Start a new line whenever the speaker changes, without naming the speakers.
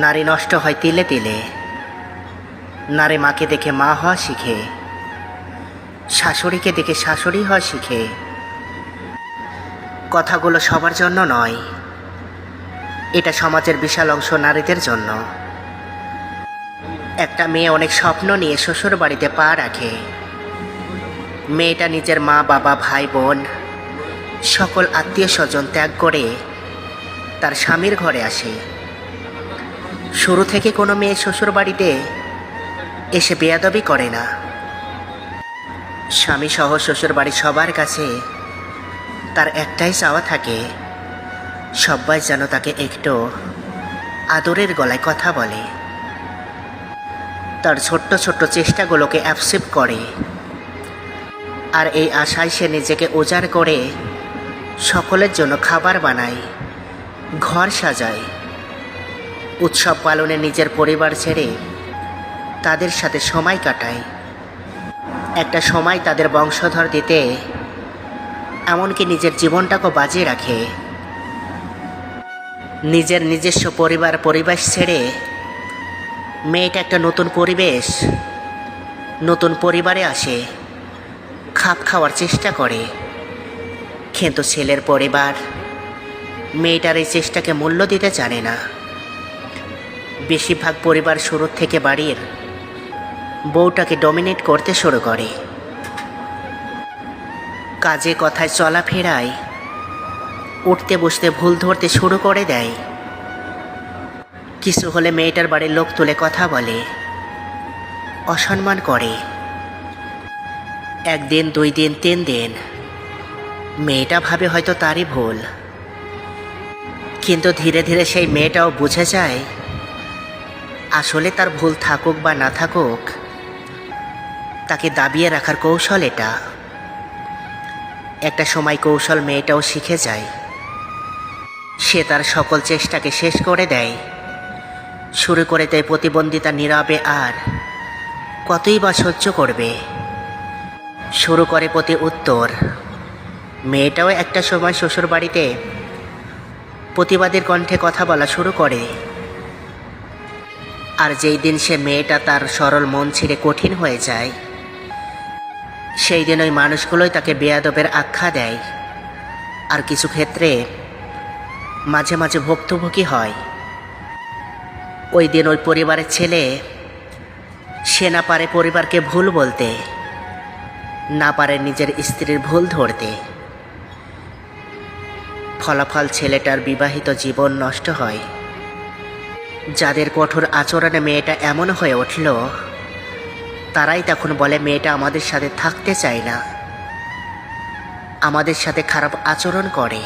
নারী নষ্ট হয় তিলে তিলে। নারী মাকে দেখে মা হওয়া শিখে, শাশুড়িকে দেখে শাশুড়ি হওয়া শিখে। কথাগুলো সবার জন্য নয়, এটা সমাজের বিশাল অংশ নারীদের জন্য। একটা মেয়ে অনেক স্বপ্ন নিয়ে শ্বশুর বাড়িতে পা রাখে। মেয়েটা নিজের মা বাবা ভাই বোন সকল আত্মীয় স্বজন ত্যাগ করে তার স্বামীর ঘরে আসে। শুরু থেকে কোনো মেয়ে শ্বশুর বাড়িতে এসে বেয়াদবি করে না। স্বামী সহ শ্বশুর বাড়ির সবার কাছে তার একটাই চাওয়া থাকে, সবাই যেন তাকে একটু আদরের গলায় কথা বলে, তার ছোট্ট ছোট্ট চেষ্টাগুলোকে অ্যাকসেপ্ট করে। আর এই আশায় সে নিজেকে উজাড় করে সকলের জন্য খাবার বানায়, ঘর সাজায়। উৎসব পালনে নিজের পরিবার ছেড়ে তাদের সাথে সময় কাটায়। একটা সময় তাদের বংশধর দিতে এমনকি নিজের জীবনটাকেও বাজিয়ে রাখে। নিজের নিজস্ব পরিবেশ ছেড়ে মেয়েটা একটা নতুন পরিবেশ, নতুন পরিবারে আসে, খাপ খাওয়ার চেষ্টা করে। কিন্তু ছেলের পরিবার মেয়েটার এই চেষ্টাকে মূল্য দিতে জানে না। বেশিরভাগ পরিবার শুরু থেকে বাড়ির বউটাকে ডমিনেট করতে শুরু করে। কাজে কথায় চলাফেরায় উঠতে বসতে ভুল ধরতে শুরু করে দেয়। কিছু হলে মেয়েটার বাড়ির লোক তুলে কথা বলে, অসম্মান করে। একদিন, 2 দিন, 3 দিন মেয়েটা ভাবে হয়তো তারই ভুল। কিন্তু ধীরে ধীরে সেই মেয়েটাও বুঝে যায় আসলে তার ভুল থাকুক বা না থাকুক, তাকে দাবিয়ে রাখার কৌশল এটা। একটা সময় কৌশল মেয়েটাও শিখে যায়। সে তার সকল চেষ্টাকে শেষ করে দেয়, শুরু করে দেয় প্রতিবন্ধিতা নীরবে। আর কতই বা সহ্য করবে? শুরু করে প্রতি উত্তর। মেয়েটাও একটা সময় শ্বশুর বাড়িতে প্রতিবাদের কণ্ঠে কথা বলা শুরু করে। আর যেই দিন সে মেয়েটা তার সরল মন ছেড়ে কঠিন হয়ে যায়, সেই দিন ওই মানুষগুলোই তাকে বেয়াদবের আখ্যা দেয়। আর কিছু ক্ষেত্রে মাঝে মাঝে ভুক্তভোগী হয়। ওই দিন ওই পরিবারের ছেলে, সে না পারে পরিবারকে ভুল বলতে, না পারে নিজের স্ত্রীর ভুল ধরতে। ফলাফল ছেলেটার বিবাহিত জীবন নষ্ট হয়। যাদের কঠোর আচরণে মেয়েটা এমন হয়ে উঠল, তারাই তখন বলে মেয়েটা আমাদের সাথে থাকতে চায় না, আমাদের সাথে খারাপ আচরণ করে।